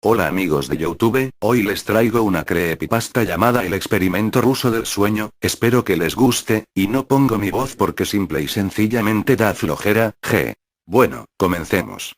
Hola amigos de YouTube, hoy les traigo una creepypasta llamada El experimento ruso del sueño, espero que les guste, y no pongo mi voz porque simple y sencillamente da flojera, Bueno, comencemos.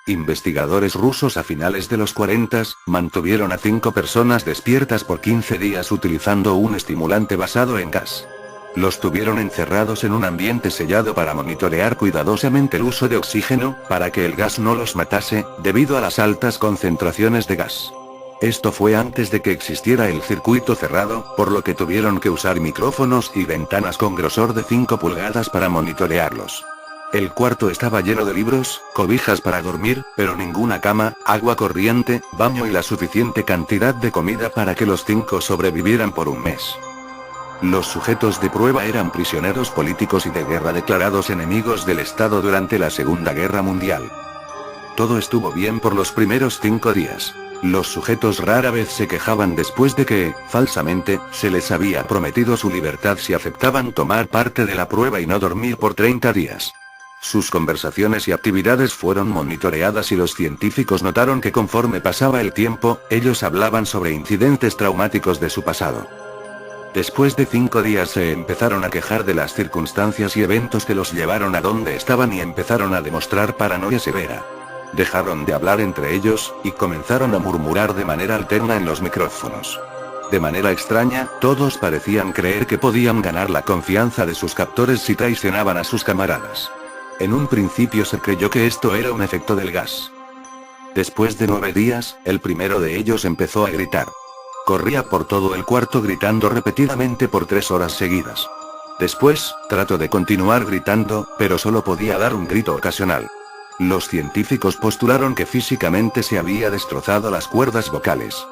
Investigadores rusos a finales de los 40 mantuvieron a 5 personas despiertas por 15 días utilizando un estimulante basado en gas. Los tuvieron encerrados en un ambiente sellado para monitorear cuidadosamente el uso de oxígeno, para que el gas no los matase, debido a las altas concentraciones de gas. Esto fue antes de que existiera el circuito cerrado, por lo que tuvieron que usar micrófonos y ventanas con grosor de 5 pulgadas para monitorearlos. El cuarto estaba lleno de libros, cobijas para dormir, pero ninguna cama, agua corriente, baño y la suficiente cantidad de comida para que los 5 sobrevivieran por un mes. Los sujetos de prueba eran prisioneros políticos y de guerra declarados enemigos del Estado durante la Segunda Guerra Mundial. Todo estuvo bien por los primeros 5 días. Los sujetos rara vez se quejaban después de que, falsamente, se les había prometido su libertad si aceptaban tomar parte de la prueba y no dormir por 30 días. Sus conversaciones y actividades fueron monitoreadas y los científicos notaron que conforme pasaba el tiempo, ellos hablaban sobre incidentes traumáticos de su pasado. Después de 5 días se empezaron a quejar de las circunstancias y eventos que los llevaron a donde estaban y empezaron a demostrar paranoia severa. Dejaron de hablar entre ellos, y comenzaron a murmurar de manera alterna en los micrófonos. De manera extraña, todos parecían creer que podían ganar la confianza de sus captores si traicionaban a sus camaradas. En un principio se creyó que esto era un efecto del gas. Después de 9 días, el primero de ellos empezó a gritar. Corría por todo el cuarto gritando repetidamente por 3 horas seguidas. Después, trató de continuar gritando, pero solo podía dar un grito ocasional. Los científicos postularon que físicamente se había destrozado las cuerdas vocales.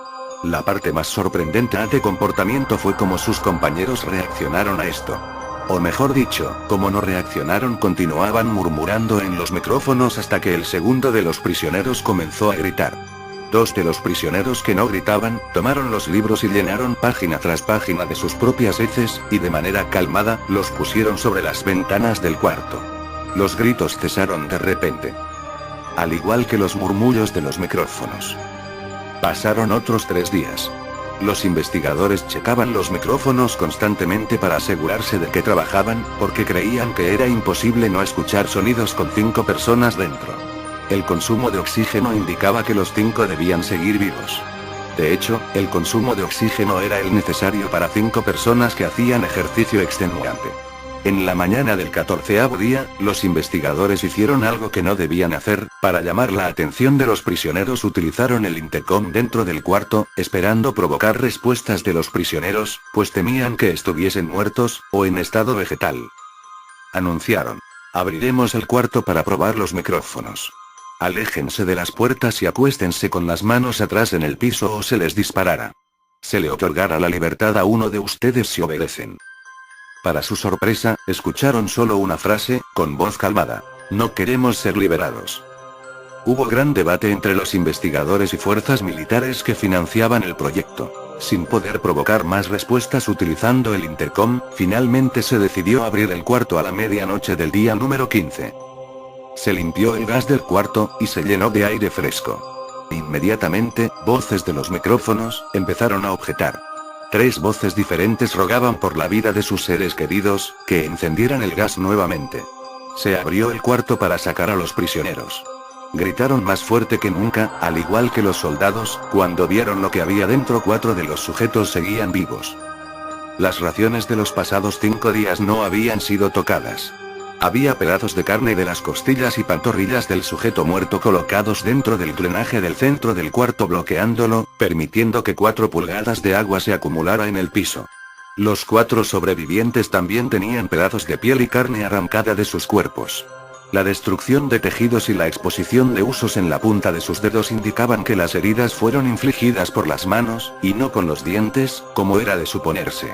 La parte más sorprendente de comportamiento fue cómo sus compañeros reaccionaron a esto. O mejor dicho, como no reaccionaron, continuaban murmurando en los micrófonos hasta que el segundo de los prisioneros comenzó a gritar. 2 de los prisioneros que no gritaban, tomaron los libros y llenaron página tras página de sus propias heces, y de manera calmada, los pusieron sobre las ventanas del cuarto. Los gritos cesaron de repente. Al igual que los murmullos de los micrófonos. Pasaron otros 3 días. Los investigadores checaban los micrófonos constantemente para asegurarse de que trabajaban, porque creían que era imposible no escuchar sonidos con 5 personas dentro. El consumo de oxígeno indicaba que los 5 debían seguir vivos. De hecho, el consumo de oxígeno era el necesario para 5 personas que hacían ejercicio extenuante. En la mañana del 14º día, los investigadores hicieron algo que no debían hacer. Para llamar la atención de los prisioneros utilizaron el intercom dentro del cuarto, esperando provocar respuestas de los prisioneros, pues temían que estuviesen muertos, o en estado vegetal. Anunciaron: abriremos el cuarto para probar los micrófonos. Aléjense de las puertas y acuéstense con las manos atrás en el piso o se les disparará. Se le otorgará la libertad a uno de ustedes si obedecen. Para su sorpresa, escucharon solo una frase, con voz calmada: no queremos ser liberados. Hubo gran debate entre los investigadores y fuerzas militares que financiaban el proyecto. Sin poder provocar más respuestas utilizando el intercom, finalmente se decidió abrir el cuarto a la medianoche del día número 15. Se limpió el gas del cuarto, y se llenó de aire fresco. Inmediatamente, voces de los micrófonos empezaron a objetar. 3 voces diferentes rogaban por la vida de sus seres queridos, que encendieran el gas nuevamente. Se abrió el cuarto para sacar a los prisioneros. Gritaron más fuerte que nunca, al igual que los soldados, cuando vieron lo que había dentro. 4 de los sujetos seguían vivos. Las raciones de los pasados 5 días no habían sido tocadas. Había pedazos de carne de las costillas y pantorrillas del sujeto muerto colocados dentro del drenaje del centro del cuarto, bloqueándolo, permitiendo que 4 pulgadas de agua se acumulara en el piso. Los 4 sobrevivientes también tenían pedazos de piel y carne arrancada de sus cuerpos. La destrucción de tejidos y la exposición de huesos en la punta de sus dedos indicaban que las heridas fueron infligidas por las manos, y no con los dientes, como era de suponerse.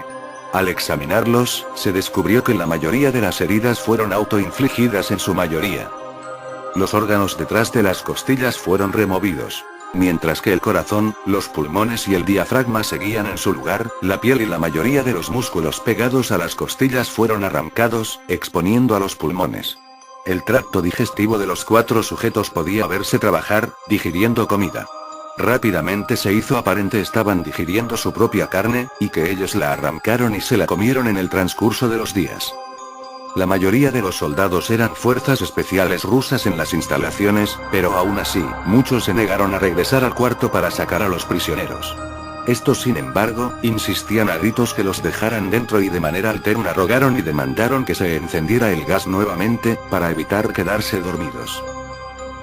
Al examinarlos, se descubrió que la mayoría de las heridas fueron autoinfligidas en su mayoría. Los órganos detrás de las costillas fueron removidos. Mientras que el corazón, los pulmones y el diafragma seguían en su lugar, la piel y la mayoría de los músculos pegados a las costillas fueron arrancados, exponiendo a los pulmones. El tracto digestivo de los 4 sujetos podía verse trabajar, digiriendo comida. Rápidamente se hizo aparente estaban digiriendo su propia carne, y que ellos la arrancaron y se la comieron en el transcurso de los días. La mayoría de los soldados eran fuerzas especiales rusas en las instalaciones, pero aún así, muchos se negaron a regresar al cuarto para sacar a los prisioneros. Estos, sin embargo, insistían a gritos que los dejaran dentro y de manera alterna rogaron y demandaron que se encendiera el gas nuevamente, para evitar quedarse dormidos.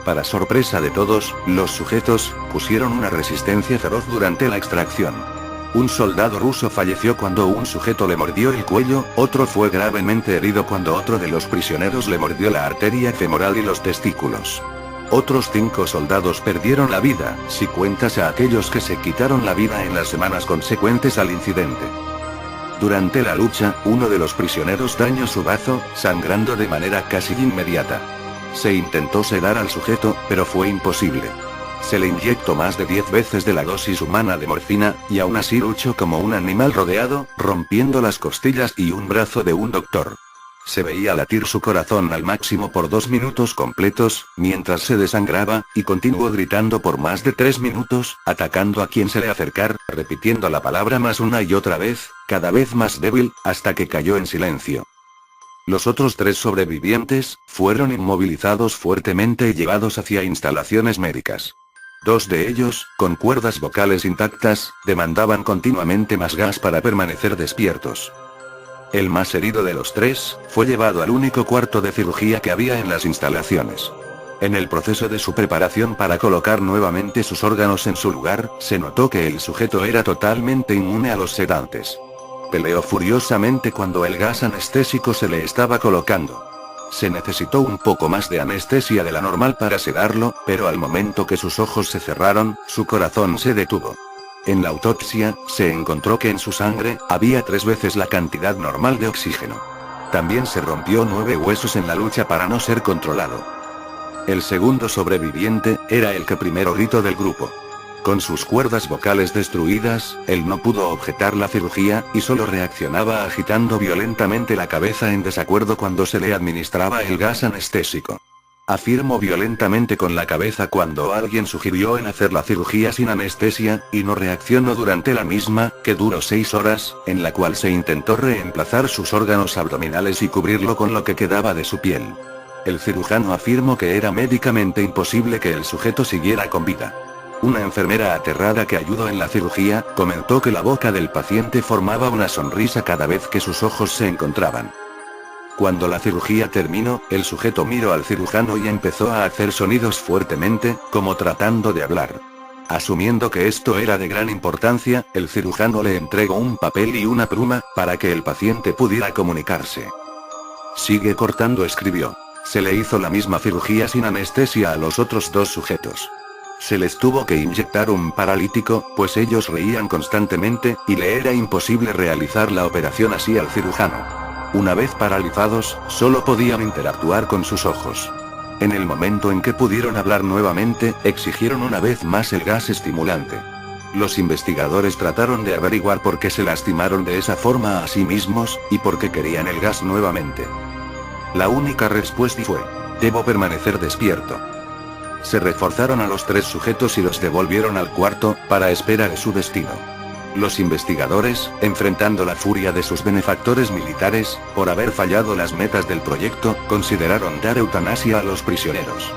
Para sorpresa de todos, los sujetos pusieron una resistencia feroz durante la extracción. Un soldado ruso falleció cuando un sujeto le mordió el cuello, otro fue gravemente herido cuando otro de los prisioneros le mordió la arteria femoral y los testículos. Otros 5 soldados perdieron la vida, si cuentas a aquellos que se quitaron la vida en las semanas consecuentes al incidente. Durante la lucha, uno de los prisioneros dañó su bazo, sangrando de manera casi inmediata. Se intentó sedar al sujeto, pero fue imposible. Se le inyectó más de 10 veces de la dosis humana de morfina, y aún así luchó como un animal rodeado, rompiendo las costillas y un brazo de un doctor. Se veía latir su corazón al máximo por 2 minutos completos, mientras se desangraba, y continuó gritando por más de 3 minutos, atacando a quien se le acercara, repitiendo la palabra más una y otra vez, cada vez más débil, hasta que cayó en silencio. Los otros 3 sobrevivientes fueron inmovilizados fuertemente y llevados hacia instalaciones médicas. 2 de ellos, con cuerdas vocales intactas, demandaban continuamente más gas para permanecer despiertos. El más herido de los 3, fue llevado al único cuarto de cirugía que había en las instalaciones. En el proceso de su preparación para colocar nuevamente sus órganos en su lugar, se notó que el sujeto era totalmente inmune a los sedantes. Peleó furiosamente cuando el gas anestésico se le estaba colocando. Se necesitó un poco más de anestesia de la normal para sedarlo, pero al momento que sus ojos se cerraron, su corazón se detuvo. En la autopsia, se encontró que en su sangre, había 3 veces la cantidad normal de oxígeno. También se rompió 9 huesos en la lucha para no ser controlado. El segundo sobreviviente, era el que primero gritó del grupo. Con sus cuerdas vocales destruidas, él no pudo objetar la cirugía, y solo reaccionaba agitando violentamente la cabeza en desacuerdo cuando se le administraba el gas anestésico. Afirmó violentamente con la cabeza cuando alguien sugirió en hacer la cirugía sin anestesia, y no reaccionó durante la misma, que duró 6 horas, en la cual se intentó reemplazar sus órganos abdominales y cubrirlo con lo que quedaba de su piel. El cirujano afirmó que era médicamente imposible que el sujeto siguiera con vida. Una enfermera aterrada que ayudó en la cirugía, comentó que la boca del paciente formaba una sonrisa cada vez que sus ojos se encontraban. Cuando la cirugía terminó, el sujeto miró al cirujano y empezó a hacer sonidos fuertemente, como tratando de hablar. Asumiendo que esto era de gran importancia, el cirujano le entregó un papel y una pluma, para que el paciente pudiera comunicarse. Sigue cortando, escribió. Se le hizo la misma cirugía sin anestesia a los otros 2 sujetos. Se les tuvo que inyectar un paralítico, pues ellos reían constantemente, y le era imposible realizar la operación así al cirujano. Una vez paralizados, solo podían interactuar con sus ojos. En el momento en que pudieron hablar nuevamente, exigieron una vez más el gas estimulante. Los investigadores trataron de averiguar por qué se lastimaron de esa forma a sí mismos, y por qué querían el gas nuevamente. La única respuesta fue: debo permanecer despierto. Se reforzaron a los 3 sujetos y los devolvieron al cuarto, para espera de su destino. Los investigadores, enfrentando la furia de sus benefactores militares, por haber fallado las metas del proyecto, consideraron dar eutanasia a los prisioneros.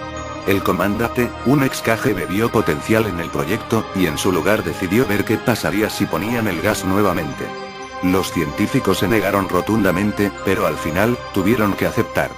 El comandante, un ex KGB, vio potencial en el proyecto, y en su lugar decidió ver qué pasaría si ponían el gas nuevamente. Los científicos se negaron rotundamente, pero al final, tuvieron que aceptar.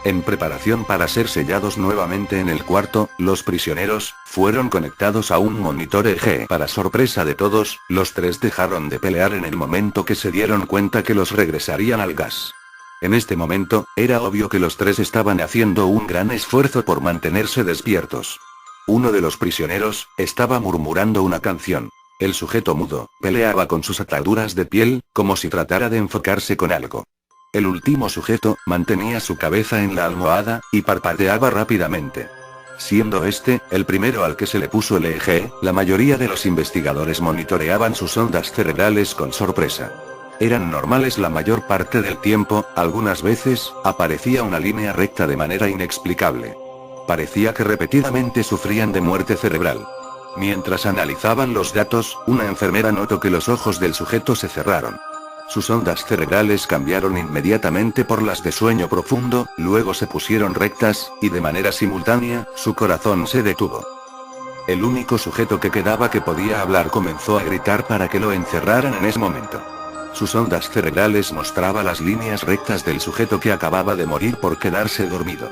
En preparación para ser sellados nuevamente en el cuarto, los prisioneros fueron conectados a un monitor EEG. Para sorpresa de todos, los 3 dejaron de pelear en el momento que se dieron cuenta que los regresarían al gas. En este momento, era obvio que los 3 estaban haciendo un gran esfuerzo por mantenerse despiertos. Uno de los prisioneros estaba murmurando una canción. El sujeto mudo peleaba con sus ataduras de piel, como si tratara de enfocarse con algo. El último sujeto mantenía su cabeza en la almohada, y parpadeaba rápidamente. Siendo este, el primero al que se le puso el EEG, la mayoría de los investigadores monitoreaban sus ondas cerebrales con sorpresa. Eran normales la mayor parte del tiempo, algunas veces, aparecía una línea recta de manera inexplicable. Parecía que repetidamente sufrían de muerte cerebral. Mientras analizaban los datos, una enfermera notó que los ojos del sujeto se cerraron. Sus ondas cerebrales cambiaron inmediatamente por las de sueño profundo, luego se pusieron rectas, y de manera simultánea, su corazón se detuvo. El único sujeto que quedaba que podía hablar comenzó a gritar para que lo encerraran en ese momento. Sus ondas cerebrales mostraban las líneas rectas del sujeto que acababa de morir por quedarse dormido.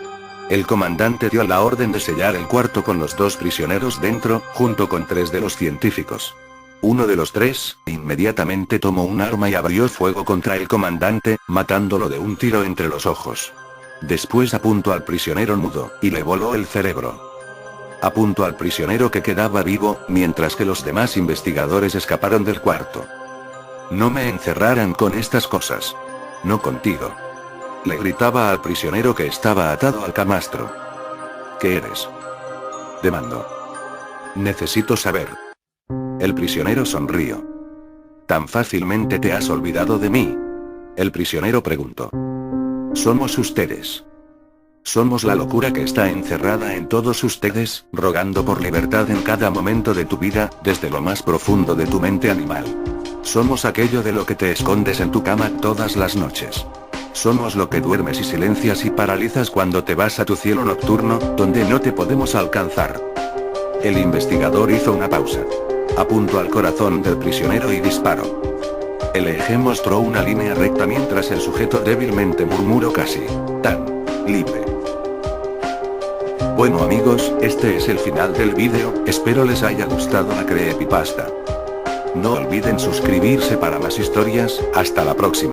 El comandante dio la orden de sellar el cuarto con los 2 prisioneros dentro, junto con 3 de los científicos. Uno de los 3, inmediatamente tomó un arma y abrió fuego contra el comandante, matándolo de un tiro entre los ojos. Después apuntó al prisionero mudo, y le voló el cerebro. Apuntó al prisionero que quedaba vivo, mientras que los demás investigadores escaparon del cuarto. No me encerraran con estas cosas. No contigo. Le gritaba al prisionero que estaba atado al camastro. ¿Qué eres? Demandó. Necesito saber. El prisionero sonrió. ¿Tan fácilmente te has olvidado de mí? El prisionero preguntó. Somos ustedes. Somos la locura que está encerrada en todos ustedes, rogando por libertad en cada momento de tu vida, desde lo más profundo de tu mente animal. Somos aquello de lo que te escondes en tu cama todas las noches. Somos lo que duermes y silencias y paralizas cuando te vas a tu cielo nocturno, donde no te podemos alcanzar. El investigador hizo una pausa. Apuntó al corazón del prisionero y disparó. El eje mostró una línea recta mientras el sujeto débilmente murmuró casi, tan libre. Bueno amigos, este es el final del vídeo, espero les haya gustado la creepypasta. No olviden suscribirse para más historias, hasta la próxima.